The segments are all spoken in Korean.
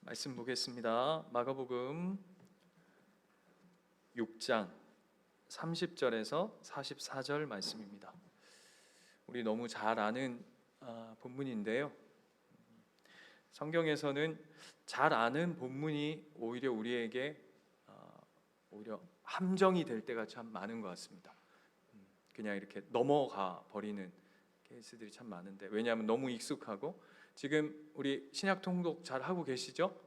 말씀 보겠습니다. 마가복음 6장 30절에서 44절 말씀입니다. 우리 너무 잘 아는 본문인데요. 성경에서는 잘 아는 본문이 오히려 우리에게 오히려 함정이 될 때가 참 많은 것 같습니다. 그냥 이렇게 넘어가 버리는 케이스들이 참 많은데, 왜냐하면 너무 익숙하고, 지금 우리 신약 통독 잘 하고 계시죠?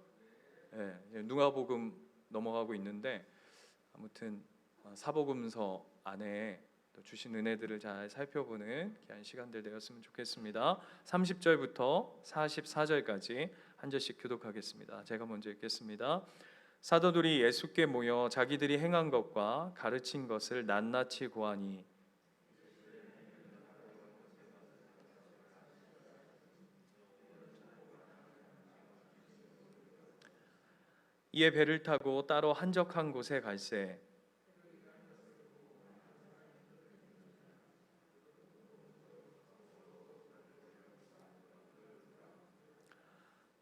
네, 누가복음 넘어가고 있는데, 아무튼 사복음서 안에 또 주신 은혜들을 잘 살펴보는 귀한 시간들 되었으면 좋겠습니다. 30절부터 44절까지 한 절씩 교독하겠습니다. 제가 먼저 읽겠습니다. 사도들이 예수께 모여 자기들이 행한 것과 가르친 것을 낱낱이 고하니 이에 배를 타고 따로 한적한 곳에 갈새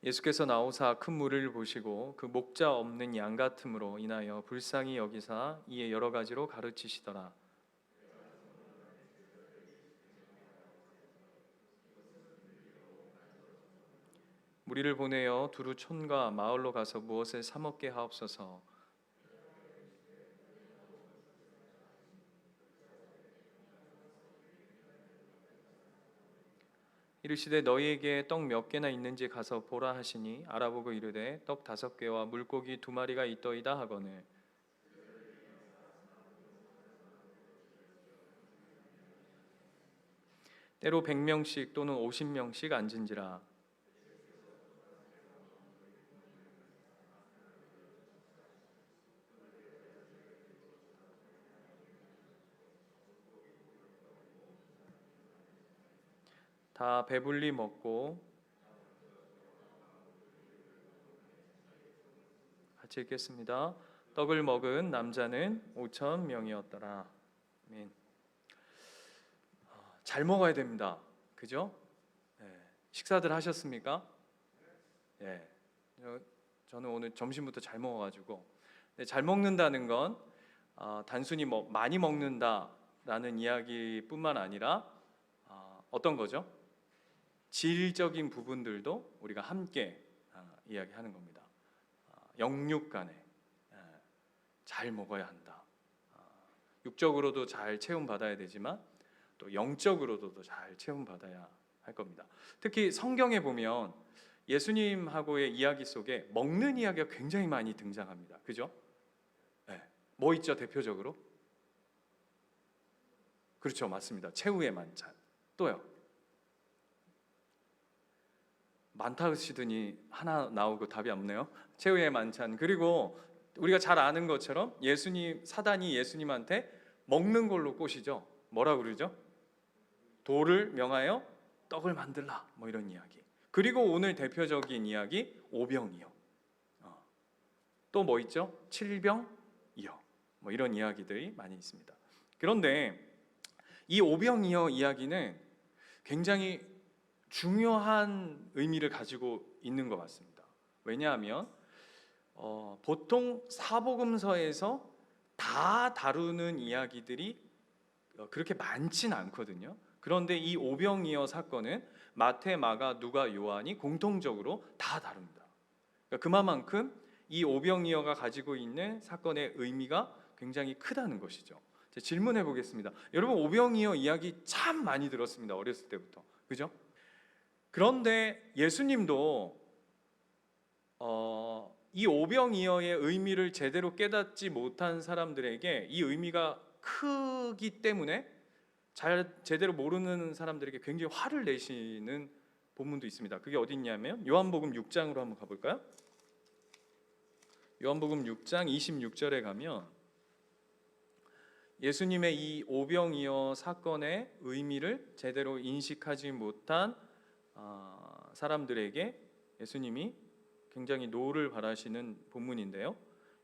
예수께서 나오사 큰 무리를 보시고 그 목자 없는 양 같음으로 인하여 불쌍히 여기사 이에 여러 가지로 가르치시더라. 무리를 보내어 두루 촌과 마을로 가서 무엇을 사 먹게 하옵소서. 이르시되 너희에게 떡 몇 개나 있는지 가서 보라 하시니 알아보고 이르되 떡 5개와 물고기 2마리가 있더이다 하거늘 때로 100명씩 또는 50명씩 앉은지라. 다 배불리 먹고, 같이 읽겠습니다. 떡을 먹은 남자는 5,000명이었더라. 아멘. 잘 먹어야 됩니다. 그죠? 네. 식사들 하셨습니까? 네. 저는 오늘 점심부터 잘 먹어가지고, 잘 먹는다는 건 단순히 많이 먹는다라는 이야기뿐만 아니라 어떤 거죠? 질적인 부분들도 우리가 함께 이야기하는 겁니다. 영육 간에 잘 먹어야 한다. 육적으로도 잘 체험받아야 되지만 또 영적으로도 잘 체험받아야 할 겁니다. 특히 성경에 보면 예수님하고의 이야기 속에 먹는 이야기가 굉장히 많이 등장합니다. 그죠? 네. 뭐 있죠, 대표적으로? 그렇죠, 맞습니다. 최후의 만찬. 또요? 많다 하시더니 하나 나오고 답이 없네요. 최후의 만찬. 그리고 우리가 잘 아는 것처럼 사단이 예수님한테 먹는 걸로 꼬시죠. 뭐라 그러죠? 돌을 명하여 떡을 만들라, 뭐 이런 이야기. 그리고 오늘 대표적인 이야기 오병이어. 또 뭐 있죠? 칠병이어. 뭐 이런 이야기들이 많이 있습니다. 그런데 이 오병이어 이야기는 굉장히 중요한 의미를 가지고 있는 것 같습니다. 왜냐하면 보통 사복음서에서 다 다루는 이야기들이 그렇게 많진 않거든요. 그런데 이 오병이어 사건은 마태, 마가, 누가, 요한이 공통적으로 다 다룹니다. 그러니까 그만큼 이 오병이어가 가지고 있는 사건의 의미가 굉장히 크다는 것이죠. 질문해 보겠습니다. 여러분, 오병이어 이야기 참 많이 들었습니다. 어렸을 때부터. 그죠? 그런데 예수님도 이 오병이어의 의미를 제대로 깨닫지 못한 사람들에게 이 의미가 크기 때문에 제대로 모르는 사람들에게 굉장히 화를 내시는 본문도 있습니다. 그게 어디 있냐면 요한복음 6장으로 한번 가볼까요? 요한복음 6장 26절에 가면 예수님의 이 오병이어 사건의 의미를 제대로 인식하지 못한 사람들에게 예수님이 굉장히 노를 바라시는 본문인데요.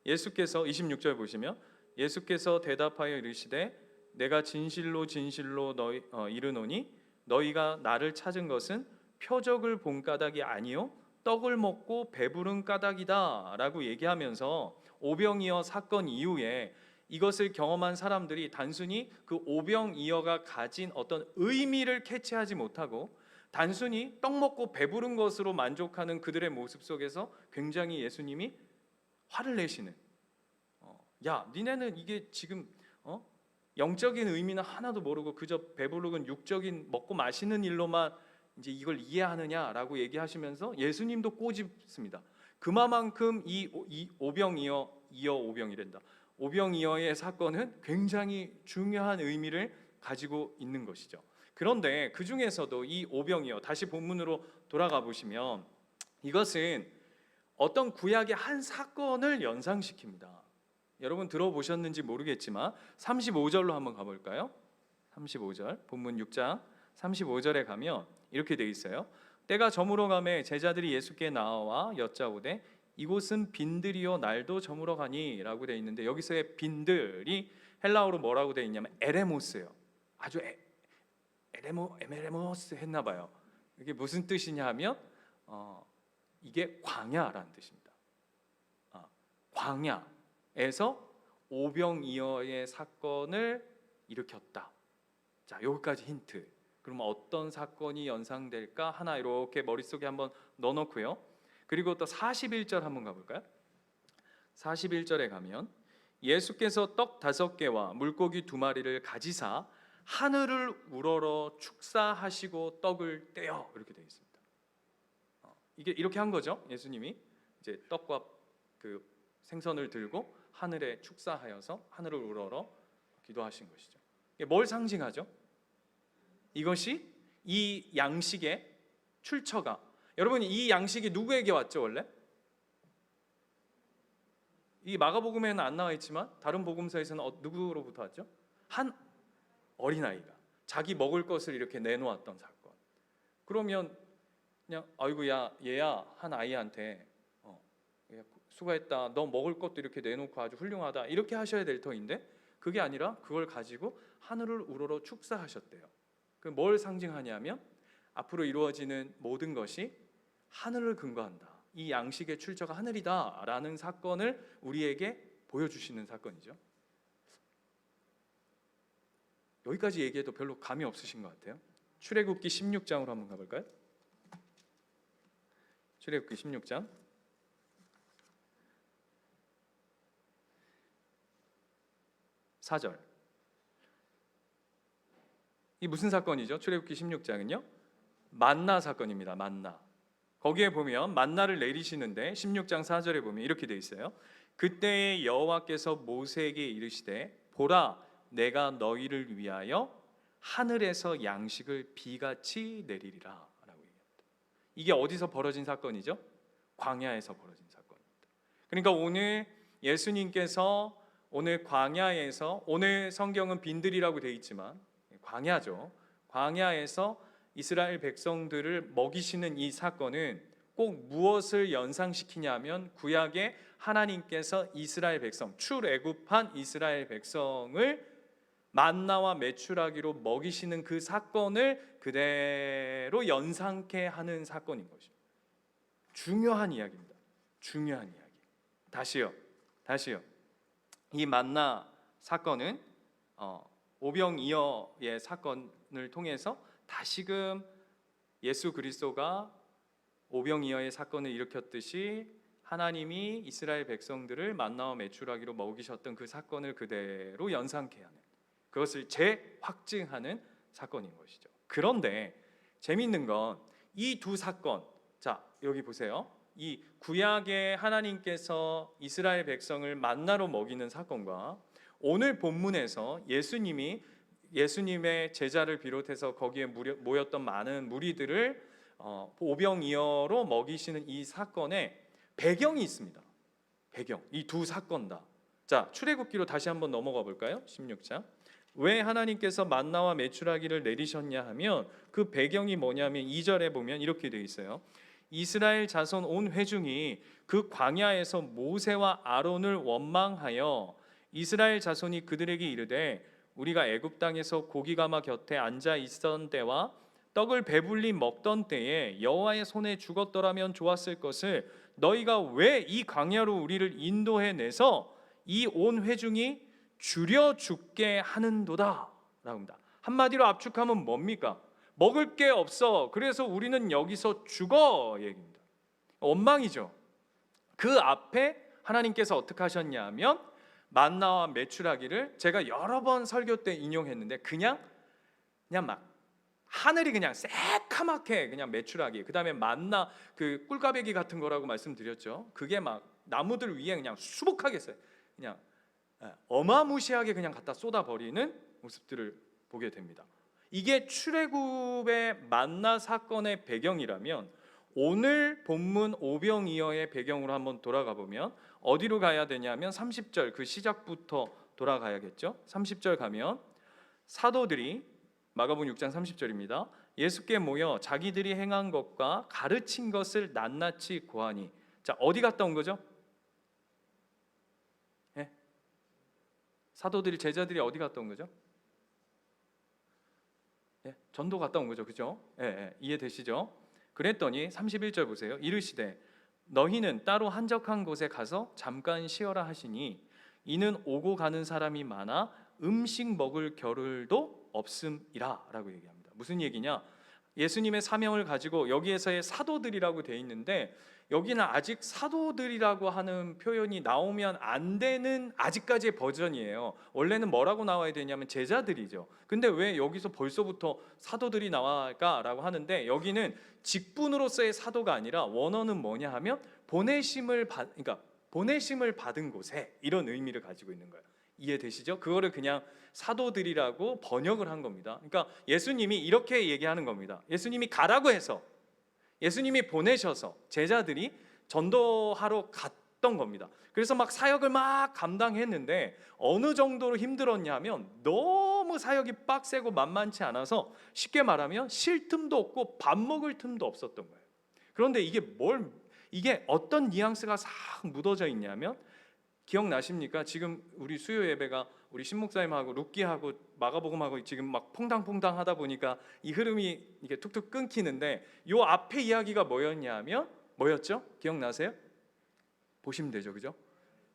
예수께서 26절 보시면 예수께서 대답하여 이르시되 내가 진실로 진실로 이르노니 너희가 나를 찾은 것은 표적을 본 까닭이 아니요 떡을 먹고 배부른 까닭이다라고 얘기하면서 오병이어 사건 이후에 이것을 경험한 사람들이 단순히 그 오병이어가 가진 어떤 의미를 캐치하지 못하고 단순히 떡 먹고 배부른 것으로 만족하는 그들의 모습 속에서 굉장히 예수님이 화를 내시는, 야 니네는 이게 지금 영적인 의미는 하나도 모르고 그저 배부르건 육적인 먹고 마시는 일로만 이제 이걸 이해하느냐라고 얘기하시면서 예수님도 꼬집습니다. 그만큼 이 오병이어란다. 오병이어의 사건은 굉장히 중요한 의미를 가지고 있는 것이죠. 그런데 그 중에서도 이 오병이어, 다시 본문으로 돌아가 보시면 이것은 어떤 구약의 한 사건을 연상시킵니다. 여러분 들어보셨는지 모르겠지만 35절로 한번 가볼까요? 35절, 본문 6장 35절에 가면 이렇게 되어 있어요. 때가 저물어 가매 제자들이 예수께 나와 여짜오되 이곳은 빈들이요 날도 저물어 가니 라고 되어 있는데, 여기서의 빈들이 헬라어로 뭐라고 되어 있냐면 에레모스예요. 아주 에메레모스 했나 봐요. 이게 무슨 뜻이냐 하면 이게 광야라는 뜻입니다. 광야에서 오병이어의 사건을 일으켰다. 자, 여기까지 힌트. 그러면 어떤 사건이 연상될까 하나 이렇게 머릿속에 한번 넣어놓고요. 그리고 또 41절 한번 가볼까요? 41절에 가면 예수께서 떡 5개와 물고기 2마리를 가지사 하늘을 우러러 축사하시고 떡을 떼어, 이렇게 되어 있습니다. 이게 이렇게 한 거죠. 예수님이 이제 떡과 그 생선을 들고 하늘에 축사하여서 하늘을 우러러 기도하신 것이죠. 이게 뭘 상징하죠? 이것이 이 양식의 출처가, 여러분 이 양식이 누구에게 왔죠? 원래 이 마가복음에는 안 나와 있지만 다른 복음서에서는 누구로부터 왔죠? 한 어린아이가 자기 먹을 것을 이렇게 내놓았던 사건. 그러면 그냥 아이고야 얘야 한 아이한테 수고했다, 너 먹을 것도 이렇게 내놓고 아주 훌륭하다 이렇게 하셔야 될 터인데 그게 아니라 그걸 가지고 하늘을 우러러 축사하셨대요. 그 뭘 상징하냐면 앞으로 이루어지는 모든 것이 하늘을 근거한다, 이 양식의 출처가 하늘이다라는 사건을 우리에게 보여주시는 사건이죠. 여기까지 얘기해도 별로 감이 없으신 것 같아요. 출애굽기 16장으로 한번 가볼까요? 출애굽기 16장 4절. 이 무슨 사건이죠? 출애굽기 16장은요 만나 사건입니다. 만나. 거기에 보면 만나를 내리시는데 16장 4절에 보면 이렇게 돼 있어요. 그때에 여호와께서 모세에게 이르시되 보라 내가 너희를 위하여 하늘에서 양식을 비같이 내리리라 라고 얘기합니다. 이게 어디서 벌어진 사건이죠? 광야에서 벌어진 사건입니다. 그러니까 오늘 예수님께서 오늘 광야에서, 오늘 성경은 빈들이라고 되어 있지만 광야죠. 광야에서 이스라엘 백성들을 먹이시는 이 사건은 꼭 무엇을 연상시키냐면 구약의 하나님께서 이스라엘 백성, 출애굽한 이스라엘 백성을 만나와 메추라기로 먹이시는 그 사건을 그대로 연상케 하는 사건인 것입니다. 중요한 이야기입니다. 중요한 이야기. 다시요. 이 만나 사건은 오병이어의 사건을 통해서 다시금 예수 그리스도가 오병이어의 사건을 일으켰듯이 하나님이 이스라엘 백성들을 만나와 메추라기로 먹이셨던 그 사건을 그대로 연상케 하는, 그것을 재확증하는 사건인 것이죠. 그런데 재미있는 건 이 두 사건, 자 여기 보세요. 이 구약의 하나님께서 이스라엘 백성을 만나로 먹이는 사건과 오늘 본문에서 예수님의 제자를 비롯해서 거기에 모였던 많은 무리들을 오병이어로 먹이시는 이 사건에 배경이 있습니다. 배경, 이 두 사건 다. 자, 출애굽기로 다시 한번 넘어가 볼까요? 16장. 왜 하나님께서 만나와 메추라기를 내리셨냐 하면 그 배경이 뭐냐면 2절에 보면 이렇게 되어 있어요. 이스라엘 자손 온 회중이 그 광야에서 모세와 아론을 원망하여 이스라엘 자손이 그들에게 이르되 우리가 애굽 땅에서 고기 가마 곁에 앉아 있었던 때와 떡을 배불리 먹던 때에 여호와의 손에 죽었더라면 좋았을 것을 너희가 왜 이 광야로 우리를 인도해 내서 이 온 회중이 줄여 죽게 하는도다 라고 합니다. 한마디로 압축하면 뭡니까? 먹을 게 없어. 그래서 우리는 여기서 죽어 얘기입니다. 원망이죠. 그 앞에 하나님께서 어떻게 하셨냐면 만나와 메추라기를 제가 여러 번 설교 때 인용했는데 그냥 막 하늘이 그냥 새카맣게 그냥 메추라기, 그 다음에 만나 그 꿀까베기 같은 거라고 말씀드렸죠. 그게 막 나무들 위에 그냥 수북하게 써요. 그냥 어마무시하게 그냥 갖다 쏟아버리는 모습들을 보게 됩니다. 이게 출애굽의 만나 사건의 배경이라면 오늘 본문 오병이어의 배경으로 한번 돌아가 보면 어디로 가야 되냐면 30절 그 시작부터 돌아가야겠죠. 30절 가면 사도들이 마가복음 6장 30절입니다. 예수께 모여 자기들이 행한 것과 가르친 것을 낱낱이 고하니. 자, 어디 갔다 온 거죠? 예? 사도들이 제자들이 어디 갔다 온 거죠? 예? 전도 갔다 온 거죠. 그죠? 예, 이해되시죠? 그랬더니 31절 보세요. 이르시되 너희는 따로 한적한 곳에 가서 잠깐 쉬어라 하시니 이는 오고 가는 사람이 많아 음식 먹을 겨를도 없음이라 라고 얘기합니다. 무슨 얘기냐? 예수님의 사명을 가지고 여기에서의 사도들이라고 되어 있는데 여기는 아직 사도들이라고 하는 표현이 나오면 안 되는 아직까지의 버전이에요. 원래는 뭐라고 나와야 되냐면 제자들이죠. 근데 왜 여기서 벌써부터 사도들이 나와까라고 하는데 여기는 직분으로서의 사도가 아니라 원어는 뭐냐 하면 보내심을 받은 곳에 이런 의미를 가지고 있는 거예요. 이해되시죠? 그거를 그냥 사도들이라고 번역을 한 겁니다. 그러니까 예수님이 이렇게 얘기하는 겁니다. 예수님이 가라고 해서 예수님이 보내셔서 제자들이 전도하러 갔던 겁니다. 그래서 막 사역을 막 감당했는데 어느 정도로 힘들었냐면 너무 사역이 빡세고 만만치 않아서 쉽게 말하면 쉴 틈도 없고 밥 먹을 틈도 없었던 거예요. 그런데 이게 어떤 뉘앙스가 싹 묻어져 있냐면 기억나십니까? 지금 우리 수요 예배가 우리 신목사님하고 룻기하고 마가복음하고 지금 막 퐁당퐁당 하다 보니까 이 흐름이 이게 툭툭 끊기는데 요 앞에 이야기가 뭐였죠? 기억나세요? 보시면 되죠, 그죠?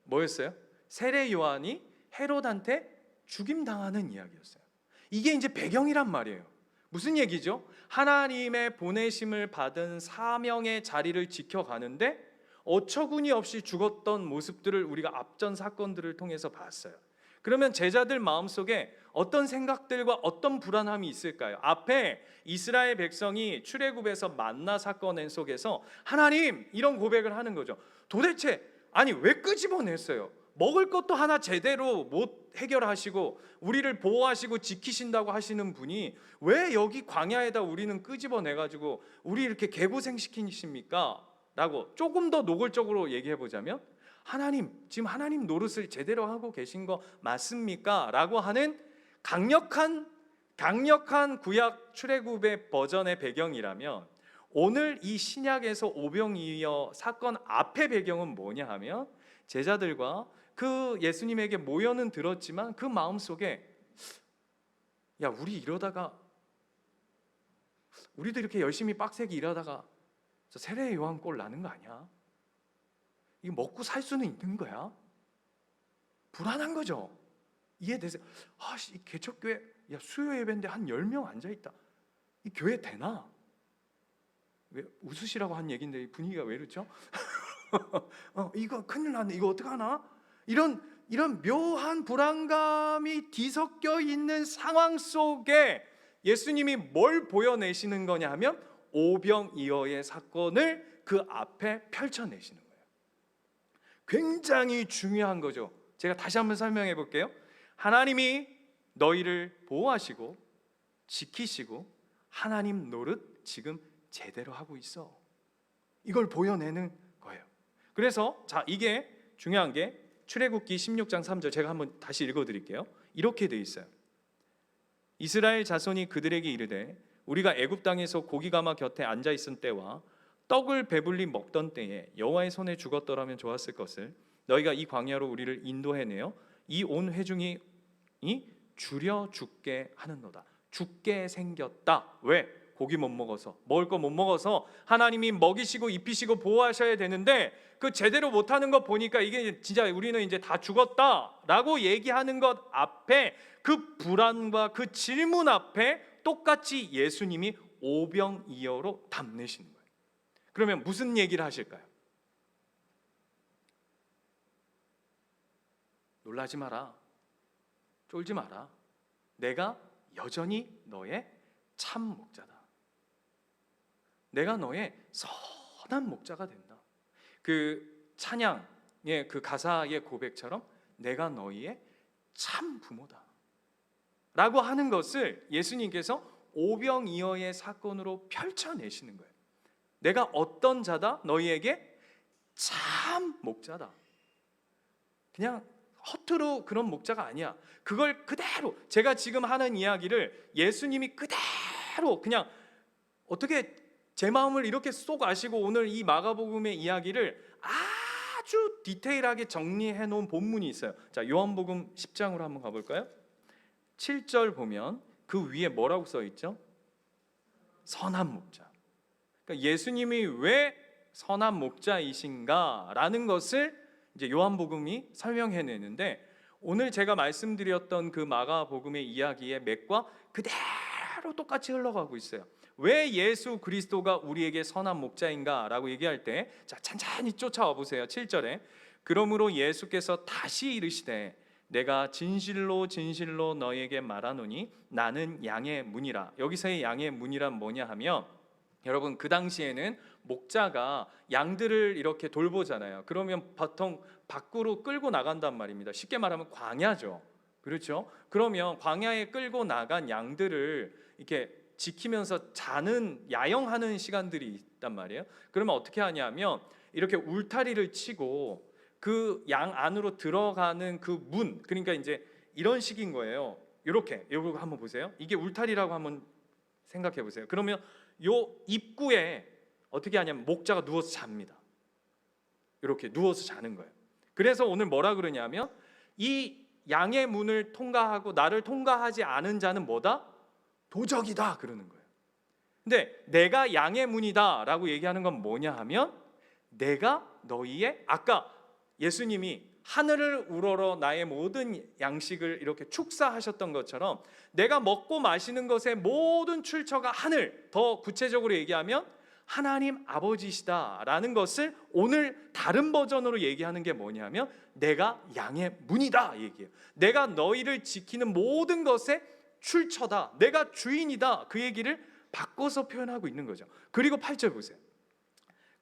뭐였어요? 세례 요한이 헤롯한테 죽임당하는 이야기였어요. 이게 이제 배경이란 말이에요. 무슨 얘기죠? 하나님의 보내심을 받은 사명의 자리를 지켜가는데 어처구니 없이 죽었던 모습들을 우리가 앞전 사건들을 통해서 봤어요. 그러면 제자들 마음속에 어떤 생각들과 어떤 불안함이 있을까요? 앞에 이스라엘 백성이 출애굽에서 만나 사건 속에서 하나님 이런 고백을 하는 거죠. 도대체 아니 왜 끄집어냈어요? 먹을 것도 하나 제대로 못 해결하시고 우리를 보호하시고 지키신다고 하시는 분이 왜 여기 광야에다 우리는 끄집어내가지고 우리 이렇게 개고생시키십니까? 라고 조금 더 노골적으로 얘기해 보자면 하나님 지금 하나님 노릇을 제대로 하고 계신 거 맞습니까? 라고 하는 강력한 구약 출애굽의 버전의 배경이라면 오늘 이 신약에서 오병이어 사건 앞의 배경은 뭐냐 하면 제자들과 그 예수님에게 모여는 들었지만 그 마음속에 야 우리 이러다가 우리도 이렇게 열심히 빡세게 일하다가 저 세례 요한 꼴 나는 거 아니야? 이거 먹고 살 수는 있는 거야? 불안한 거죠. 이해되세요? 이 개척교회 야 수요 예배인데 한 10명 앉아있다. 이 교회 되나? 왜 웃으시라고 한 얘기인데 분위기가 왜 이렇죠? 이거 큰일 났네. 이거 어떡하나? 이런 묘한 불안감이 뒤섞여 있는 상황 속에 예수님이 뭘 보여내시는 거냐 하면 오병이어의 사건을 그 앞에 펼쳐내시는 거예요. 굉장히 중요한 거죠. 제가 다시 한번 설명해 볼게요. 하나님이 너희를 보호하시고 지키시고 하나님 노릇 지금 제대로 하고 있어. 이걸 보여내는 거예요. 그래서 자 이게 중요한 게 출애굽기 16장 3절 제가 한번 다시 읽어드릴게요. 이렇게 돼 있어요. 이스라엘 자손이 그들에게 이르되 우리가 애굽 땅에서 고기가마 곁에 앉아 있은 때와 떡을 배불리 먹던 때에 여호와의 손에 죽었더라면 좋았을 것을 너희가 이 광야로 우리를 인도해내어 이 온 회중이 줄여 죽게 하는도다. 죽게 생겼다. 왜? 고기 못 먹어서, 먹을 거 못 먹어서 하나님이 먹이시고 입히시고 보호하셔야 되는데 그 제대로 못하는 거 보니까 이게 진짜 우리는 이제 다 죽었다라고 얘기하는 것 앞에, 그 불안과 그 질문 앞에 똑같이 예수님이 오병이어로 답내시는 거예요. 그러면 무슨 얘기를 하실까요? 놀라지 마라, 쫄지 마라, 내가 여전히 너의 참 목자다. 내가 너의 선한 목자가 된다. 그 찬양의 그 가사의 고백처럼 내가 너희의 참 부모다 라고 하는 것을 예수님께서 오병이어의 사건으로 펼쳐내시는 거예요. 내가 어떤 자다? 너희에게 참 목자다. 그냥 허투루 그런 목자가 아니야. 그걸 그대로, 제가 지금 하는 이야기를 예수님이 그대로 그냥 어떻게 제 마음을 이렇게 쏙 아시고 오늘 이 마가복음의 이야기를 아주 디테일하게 정리해 놓은 본문이 있어요. 자, 요한복음 10장으로 한번 가볼까요? 7절 보면 그 위에 뭐라고 써 있죠? 선한 목자. 그러니까 예수님이 왜 선한 목자이신가 라는 것을 이제 요한복음이 설명해 내는데, 오늘 제가 말씀드렸던 그 마가복음의 이야기의 맥과 그대로 똑같이 흘러가고 있어요. 왜 예수 그리스도가 우리에게 선한 목자인가 라고 얘기할 때, 자, 찬찬히 쫓아와 보세요. 7절에 그러므로 예수께서 다시 이르시되 내가 진실로 진실로 너에게 말하노니 나는 양의 문이라. 여기서의 양의 문이란 뭐냐 하면, 여러분 그 당시에는 목자가 양들을 이렇게 돌보잖아요. 그러면 보통 밖으로 끌고 나간단 말입니다. 쉽게 말하면 광야죠. 그렇죠? 그러면 광야에 끌고 나간 양들을 이렇게 지키면서 자는, 야영하는 시간들이 있단 말이에요. 그러면 어떻게 하냐면 이렇게 울타리를 치고 그 양 안으로 들어가는 그 문, 그러니까 이제 이런 식인 거예요. 이렇게, 이거 한번 보세요. 이게 울타리라고 한번 생각해 보세요. 그러면 요 입구에 어떻게 하냐면 목자가 누워서 잡니다. 이렇게 누워서 자는 거예요. 그래서 오늘 뭐라 그러냐면 이 양의 문을 통과하고 나를 통과하지 않은 자는 뭐다? 도적이다 그러는 거예요. 근데 내가 양의 문이다 라고 얘기하는 건 뭐냐 하면, 내가 너희의, 아까 예수님이 하늘을 우러러 나의 모든 양식을 이렇게 축사하셨던 것처럼 내가 먹고 마시는 것의 모든 출처가 하늘, 더 구체적으로 얘기하면 하나님 아버지시다라는 것을 오늘 다른 버전으로 얘기하는 게 뭐냐면 내가 양의 문이다 얘기해요. 내가 너희를 지키는 모든 것의 출처다, 내가 주인이다, 그 얘기를 바꿔서 표현하고 있는 거죠. 그리고 8절 보세요.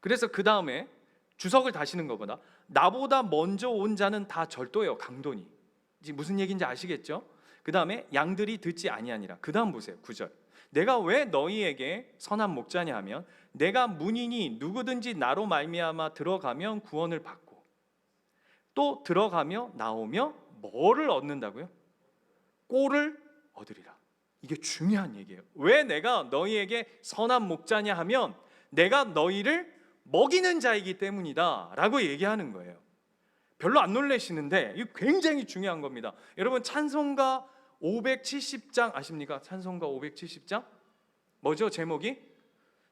그래서 그 다음에 주석을 다시는 것보다 나보다 먼저 온 자는 다 절도예요, 강도니. 이제 무슨 얘기인지 아시겠죠? 그 다음에 양들이 듣지 아니하니라. 그 다음 보세요, 9절. 내가 왜 너희에게 선한 목자냐 하면 내가 문이니 누구든지 나로 말미암아 들어가면 구원을 받고 또 들어가며 나오며 뭐를 얻는다고요? 꼴을 얻으리라. 이게 중요한 얘기예요. 왜 내가 너희에게 선한 목자냐 하면 내가 너희를 먹이는 자이기 때문이다 라고 얘기하는 거예요. 별로 안 놀라시는데 이거 굉장히 중요한 겁니다. 여러분 찬송가 570장 아십니까? 찬송가 570장 뭐죠? 제목이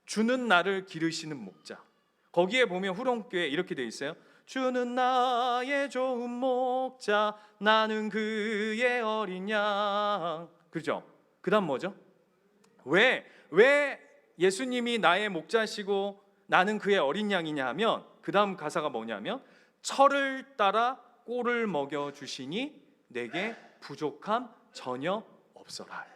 주는 나를 기르시는 목자. 거기에 보면 후렴구에 이렇게 돼 있어요. 주는 나의 좋은 목자, 나는 그의 어린 양. 그죠? 그 다음 뭐죠? 왜 예수님이 나의 목자시고 나는 그의 어린 양이냐 하면 그 다음 가사가 뭐냐면 철을 따라 꼴을 먹여주시니 내게 부족함 전혀 없어라.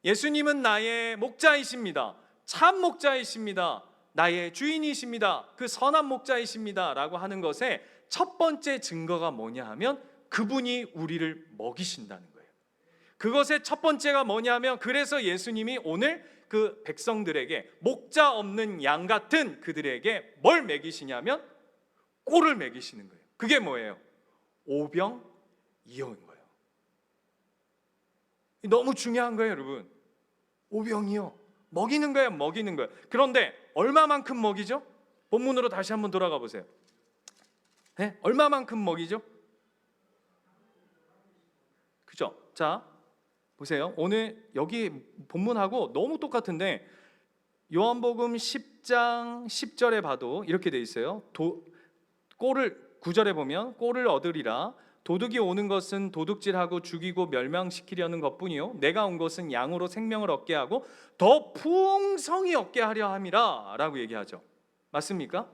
예수님은 나의 목자이십니다. 참 목자이십니다. 나의 주인이십니다. 그 선한 목자이십니다 라고 하는 것의 첫 번째 증거가 뭐냐 하면 그분이 우리를 먹이신다는 거예요. 그것의 첫 번째가 뭐냐면, 그래서 예수님이 오늘 그 백성들에게, 목자 없는 양 같은 그들에게 뭘 먹이시냐면 꼴을 먹이시는 거예요. 그게 뭐예요? 오병이어인 거예요. 너무 중요한 거예요, 여러분. 오병이어, 먹이는 거예요, 먹이는 거예요. 그런데 얼마만큼 먹이죠? 본문으로 다시 한번 돌아가 보세요. 네? 얼마만큼 먹이죠? 그죠? 자 보세요. 오늘 여기 본문하고 너무 똑같은데 요한복음 10장 10절에 봐도 이렇게 돼 있어요. 꼴을 9절에 보면 꼴을 얻으리라. 도둑이 오는 것은 도둑질하고 죽이고 멸망시키려는 것뿐이요 내가 온 것은 양으로 생명을 얻게 하고 더 풍성히 얻게 하려 함이라 라고 얘기하죠. 맞습니까?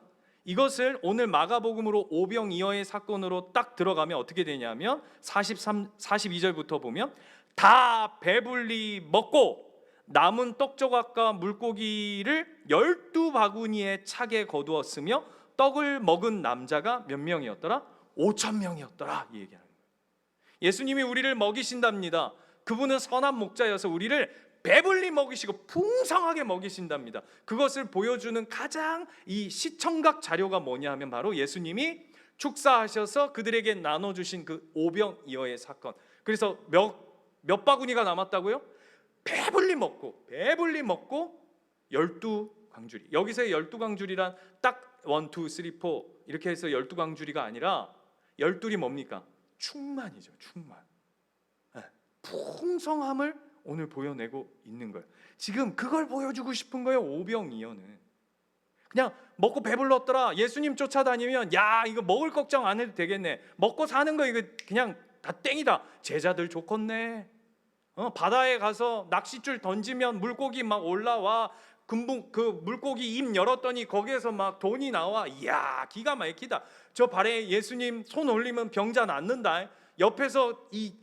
이것을 오늘 마가복음으로 오병이어의 사건으로 딱 들어가면 어떻게 되냐면 42절부터 보면 다 배불리 먹고 남은 떡 조각과 물고기를 12바구니에 차게 거두었으며 떡을 먹은 남자가 몇 명이었더라? 5,000명이었더라 이 얘기하는 거예요. 예수님이 우리를 먹이신답니다. 그분은 선한 목자여서 우리를 배불리 먹이시고 풍성하게 먹이신답니다. 그것을 보여주는 가장 이 시청각 자료가 뭐냐 하면 바로 예수님이 축사하셔서 그들에게 나눠주신 그 오병이어의 사건. 그래서 몇 바구니가 남았다고요? 배불리 먹고 12광주리. 여기서의 12광주리란 딱 1, 2, 3, 4 이렇게 해서 12광주리가 아니라 12이 뭡니까? 충만이죠. 충만. 풍성함을 오늘 보여내고 있는 거예요. 지금 그걸 보여주고 싶은 거예요. 오병이어는 그냥 먹고 배불렀더라. 예수님 쫓아다니면 야 이거 먹을 걱정 안 해도 되겠네. 먹고 사는 거 이거 그냥 다 땡이다. 제자들 좋겠네. 바다에 가서 낚싯줄 던지면 물고기 막 올라와. 그 물고기 입 열었더니 거기에서 막 돈이 나와. 이야 기가 막히다. 저 발에 예수님 손 올리면 병자 낫는다. 옆에서 이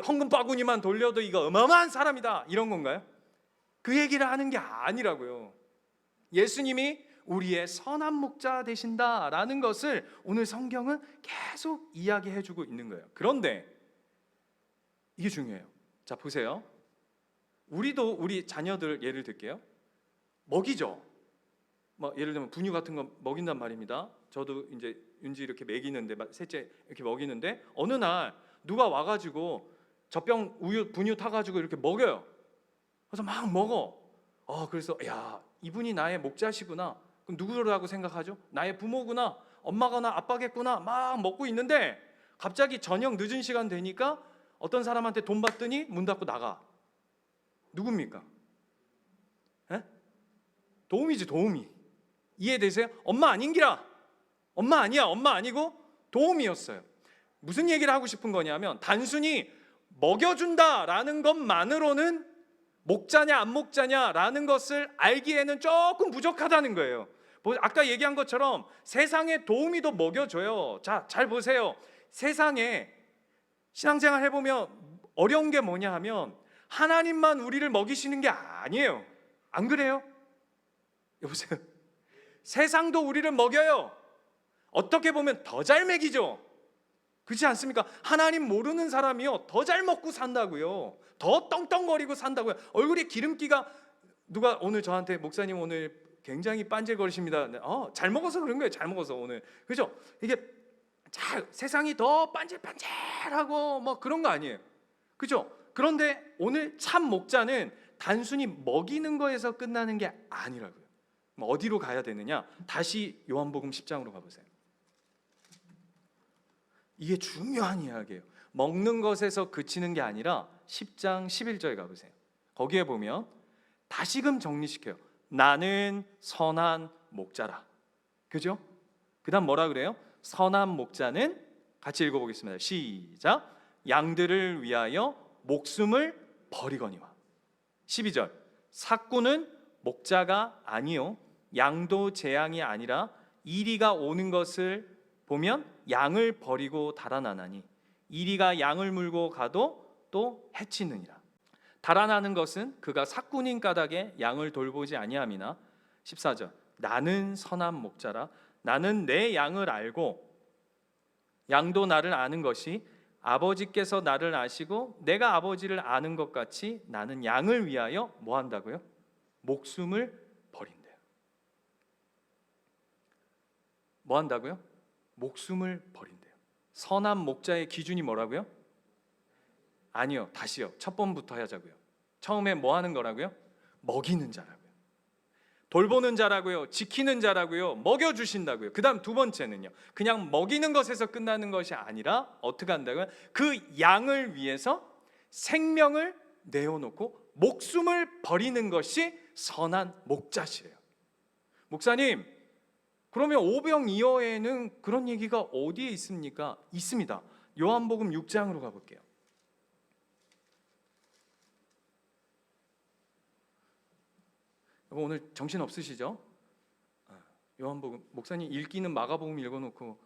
헌금 바구니만 돌려도 이거 어마어마한 사람이다. 이런 건가요? 그 얘기를 하는 게 아니라고요. 예수님이 우리의 선한 목자 되신다라는 것을 오늘 성경은 계속 이야기해주고 있는 거예요. 그런데 이게 중요해요. 자 보세요. 우리도 우리 자녀들 예를 들게요. 먹이죠. 뭐 예를 들면 분유 같은 거 먹인단 말입니다. 저도 이제 윤지 이렇게 먹이는데 셋째 이렇게 먹이는데 어느 날 누가 와가지고 젖병 우유 분유 타가지고 이렇게 먹여요. 그래서 막 먹어. 그래서 야 이분이 나의 목자시구나. 그럼 누구라고 생각하죠? 나의 부모구나, 엄마거나 아빠겠구나. 막 먹고 있는데 갑자기 저녁 늦은 시간 되니까 어떤 사람한테 돈 받더니 문 닫고 나가. 누굽니까? 에? 도우미지 도우미. 이해되세요? 엄마 아닌기라. 엄마 아니야. 엄마 아니고 도우미였어요. 무슨 얘기를 하고 싶은 거냐면 단순히 먹여준다라는 것만으로는 목자냐 안 목자냐라는 것을 알기에는 조금 부족하다는 거예요. 아까 얘기한 것처럼 세상의 도우미도 먹여줘요. 자, 잘 보세요. 세상에 신앙생활 해보면 어려운 게 뭐냐 하면 하나님만 우리를 먹이시는 게 아니에요. 안 그래요? 여보세요. 세상도 우리를 먹여요. 어떻게 보면 더 잘 먹이죠. 그렇지 않습니까? 하나님 모르는 사람이요 더 잘 먹고 산다고요. 더 떵떵거리고 산다고요. 얼굴에 기름기가 누가 오늘 저한테 목사님 오늘 굉장히 반질거리십니다. 잘 먹어서 그런 거예요. 잘 먹어서 오늘. 그죠? 이게 세상이 더 반질반질하고 뭐 그런 거 아니에요. 그죠? 그런데 오늘 참 목자는 단순히 먹이는 거에서 끝나는 게 아니라고요. 어디로 가야 되느냐? 다시 요한복음 10장으로 가보세요. 이게 중요한 이야기예요. 먹는 것에서 그치는 게 아니라 10장 11절에 가보세요. 거기에 보면 다시금 정리시켜요. 나는 선한 목자라. 그죠? 그 다음 뭐라 그래요? 선한 목자는 같이 읽어보겠습니다. 시작. 양들을 위하여 목숨을 버리거니와. 12절. 삭구는 목자가 아니요 양도 제 양이 아니라 이리가 오는 것을 보면 양을 버리고 달아나나니 이리가 양을 물고 가도 또 해치느니라. 달아나는 것은 그가 삭군인 까닭에 양을 돌보지 아니함이나. 14절. 나는 선한 목자라. 나는 내 양을 알고 양도 나를 아는 것이 아버지께서 나를 아시고 내가 아버지를 아는 것 같이 나는 양을 위하여 뭐 한다고요? 목숨을 버린대요. 뭐 한다고요? 목숨을 버린대요. 선한 목자의 기준이 뭐라고요? 아니요, 다시요. 첫 번부터 하자고요. 처음에 뭐 하는 거라고요? 먹이는 자라고요. 돌보는 자라고요. 지키는 자라고요. 먹여주신다고요. 그 다음 두 번째는요, 그냥 먹이는 것에서 끝나는 것이 아니라 어떻게 한다고요? 그 양을 위해서 생명을 내어놓고 목숨을 버리는 것이 선한 목자시래요. 목사님, 그러면 오병이어에는 그런 얘기가 어디에 있습니까? 있습니다. 요한복음 6장으로 가볼게요. 오늘 정신 없으시죠? 요한복음, 목사님 읽기는 마가복음 읽어놓고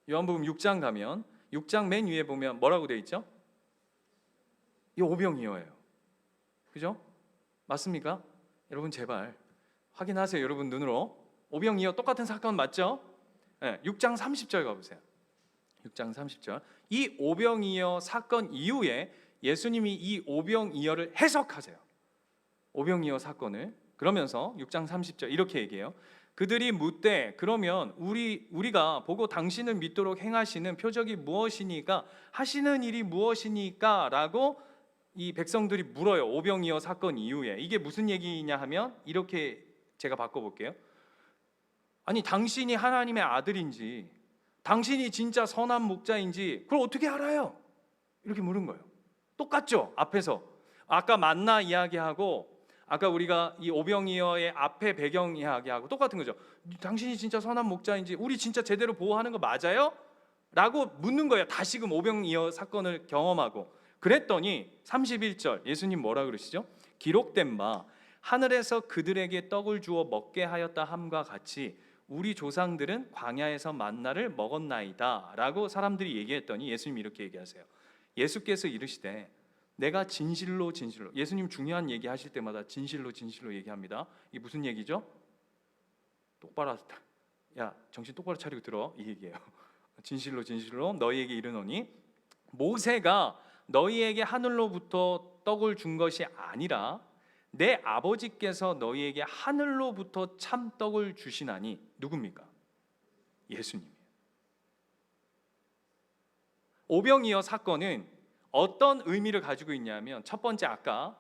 요한복음 6장 가면 6장 맨 위에 보면 뭐라고 되어 있죠? 이 오병이어예요. 그죠? 맞습니까? 여러분 제발 확인하세요. 여러분 눈으로. 오병이어 똑같은 사건 맞죠? 네, 6장 30절 가보세요. 6장 30절. 이 오병이어 사건 이후에 예수님이 이 오병이어를 해석하세요. 오병이어 사건을. 그러면서 6장 30절 이렇게 얘기해요. 그들이 묻되 그러면 우리가 보고 당신을 믿도록 행하시는 표적이 무엇이니까, 하시는 일이 무엇이니까 라고 이 백성들이 물어요. 오병이어 사건 이후에. 이게 무슨 얘기냐 하면 이렇게 제가 바꿔볼게요. 아니, 당신이 하나님의 아들인지, 당신이 진짜 선한 목자인지 그걸 어떻게 알아요? 이렇게 물은 거예요. 똑같죠? 앞에서 아까 만나 이야기하고 아까 우리가 이 오병이어의 앞에 배경 이야기하고 똑같은 거죠. 당신이 진짜 선한 목자인지, 우리 진짜 제대로 보호하는 거 맞아요? 라고 묻는 거예요. 다시금 오병이어 사건을 경험하고. 그랬더니 31절 예수님 뭐라 그러시죠? 기록된 바 하늘에서 그들에게 떡을 주어 먹게 하였다 함과 같이 우리 조상들은 광야에서 만나를 먹었나이다 라고 사람들이 얘기했더니 예수님이 이렇게 얘기하세요. 예수께서 이르시되 내가 진실로 진실로, 예수님 중요한 얘기 하실 때마다 진실로 진실로 얘기합니다. 이게 무슨 얘기죠? 똑바로, 야 정신 똑바로 차리고 들어, 이 얘기예요. 진실로 진실로 너희에게 이르노니 모세가 너희에게 하늘로부터 떡을 준 것이 아니라 내 아버지께서 너희에게 하늘로부터 참 떡을 주시나니. 누굽니까? 예수님이에요. 오병이어 사건은 어떤 의미를 가지고 있냐면, 첫 번째 아까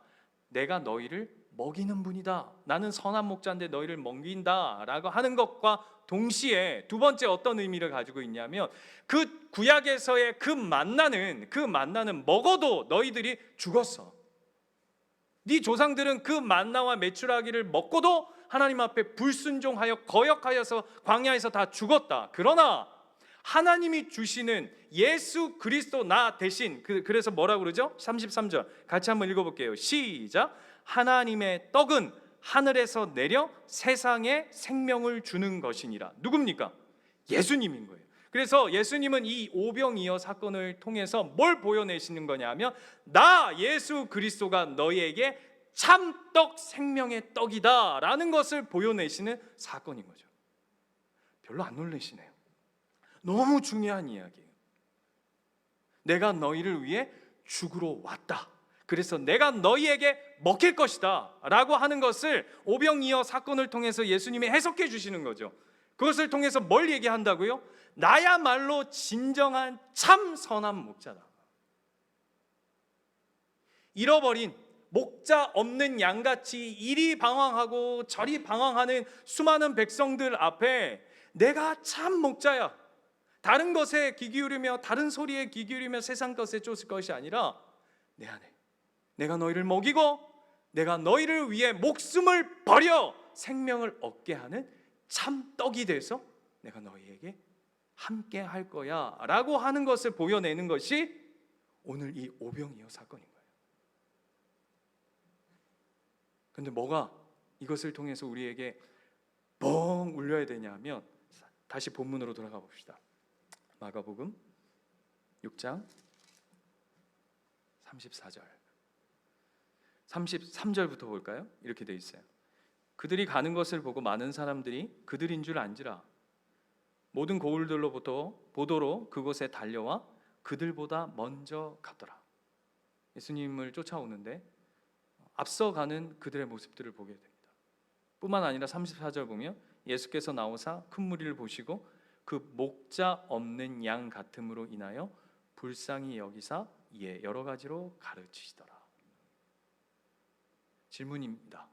내가 너희를 먹이는 분이다, 나는 선한 목자인데 너희를 먹인다 라고 하는 것과 동시에 두 번째 어떤 의미를 가지고 있냐면, 그 구약에서의 그 만나는 먹어도 너희들이 죽었어. 네 조상들은 그 만나와 메추라기를 먹고도 하나님 앞에 불순종하여 거역하여서 광야에서 다 죽었다. 그러나 하나님이 주시는 예수 그리스도 나 대신, 그래서 뭐라고 그러죠? 33절 같이 한번 읽어볼게요. 시작. 하나님의 떡은 하늘에서 내려 세상에 생명을 주는 것이니라. 누굽니까? 예수님인 거예요. 그래서 예수님은 이 오병이어 사건을 통해서 뭘 보여내시는 거냐면, 나 예수 그리스도가 너희에게 참떡 생명의 떡이다 라는 것을 보여내시는 사건인 거죠. 별로 안 놀라시네요. 너무 중요한 이야기예요. 내가 너희를 위해 죽으러 왔다, 그래서 내가 너희에게 먹힐 것이다 라고 하는 것을 오병이어 사건을 통해서 예수님이 해석해 주시는 거죠. 그것을 통해서 뭘 얘기한다고요? 나야말로 진정한 참 선한 목자다. 잃어버린 목자 없는 양같이 이리 방황하고 저리 방황하는 수많은 백성들 앞에 내가 참 목자야, 다른 것에 귀 기울이며 다른 소리에 귀 기울이며 세상 것에 쫓을 것이 아니라 내 안에 내가 너희를 먹이고 내가 너희를 위해 목숨을 버려 생명을 얻게 하는 참 떡이 돼서 내가 너희에게 함께 할 거야 라고 하는 것을 보여내는 것이 오늘 이 오병이어 사건인 거예요. 근데 뭐가 이것을 통해서 우리에게 뻥 울려야 되냐면, 다시 본문으로 돌아가 봅시다. 마가복음 6장 34절 33절부터 볼까요? 이렇게 돼 있어요. 그들이 가는 것을 보고 많은 사람들이 그들인 줄 안지라 모든 고을들로부터 보도로 그곳에 달려와 그들보다 먼저 갔더라. 예수님을 쫓아오는데 앞서가는 그들의 모습들을 보게 됩니다. 뿐만 아니라 34절 보면 예수께서 나오사 큰 무리를 보시고 그 목자 없는 양 같음으로 인하여 불쌍히 여기사 이에 여러 가지로 가르치시더라. 질문입니다.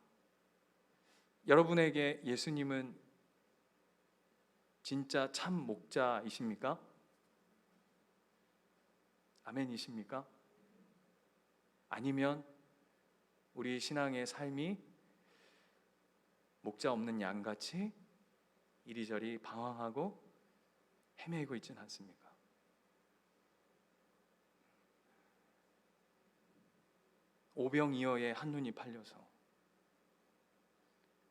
여러분에게 예수님은 진짜 참 목자이십니까? 아멘이십니까? 아니면 우리 신앙의 삶이 목자 없는 양같이 이리저리 방황하고 헤매고 있지는 않습니까? 오병이어의 한눈이 팔려서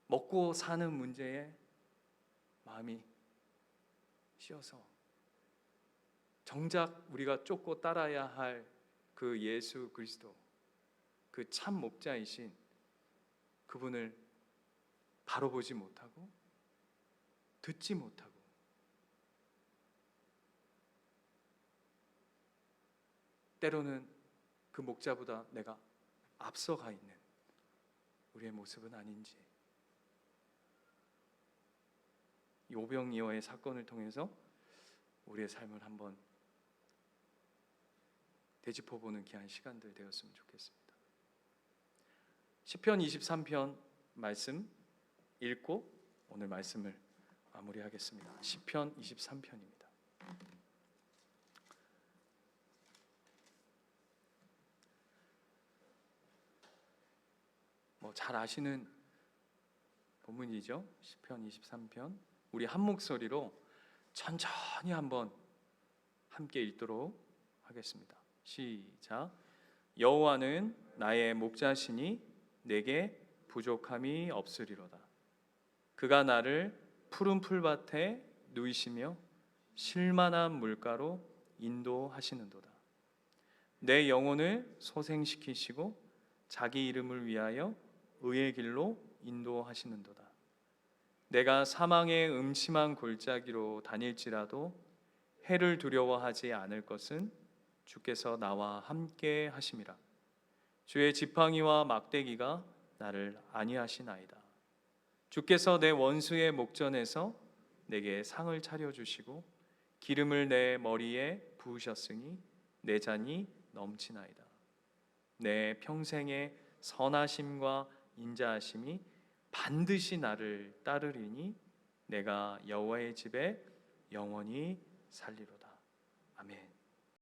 먹고 사는 문제에 마음이 씌어서 정작 우리가 쫓고 따라야 할 그 예수 그리스도, 그 참 목자이신 그분을 바로 보지 못하고 듣지 못하고 때로는 그 목자보다 내가 앞서가 있는 우리의 모습은 아닌지, 이 오병이어의 사건을 통해서 우리의 삶을 한번 되짚어보는 귀한 시간들 되었으면 좋겠습니다. 시편 23편 말씀 읽고 오늘 말씀을 마무리하겠습니다. 시편 23편입니다. 잘 아시는 본문이죠. 시편 23편. 우리 한 목소리로 천천히 한번 함께 읽도록 하겠습니다. 시작. 여호와는 나의 목자시니 내게 부족함이 없으리로다. 그가 나를 푸른 풀밭에 누이시며 쉴만한 물가로 인도하시는도다. 내 영혼을 소생시키시고 자기 이름을 위하여 의의 길로 인도하시는도다. 내가 사망의 음침한 골짜기로 다닐지라도 해를 두려워하지 않을 것은 주께서 나와 함께 하심이라. 주의 지팡이와 막대기가 나를 안위하시나이다. 주께서 내 원수의 목전에서 내게 상을 차려주시고 기름을 내 머리에 부으셨으니 내 잔이 넘치나이다. 내 평생의 선하심과 인자하심이 반드시 나를 따르리니 내가 여호와의 집에 영원히 살리로다. 아멘.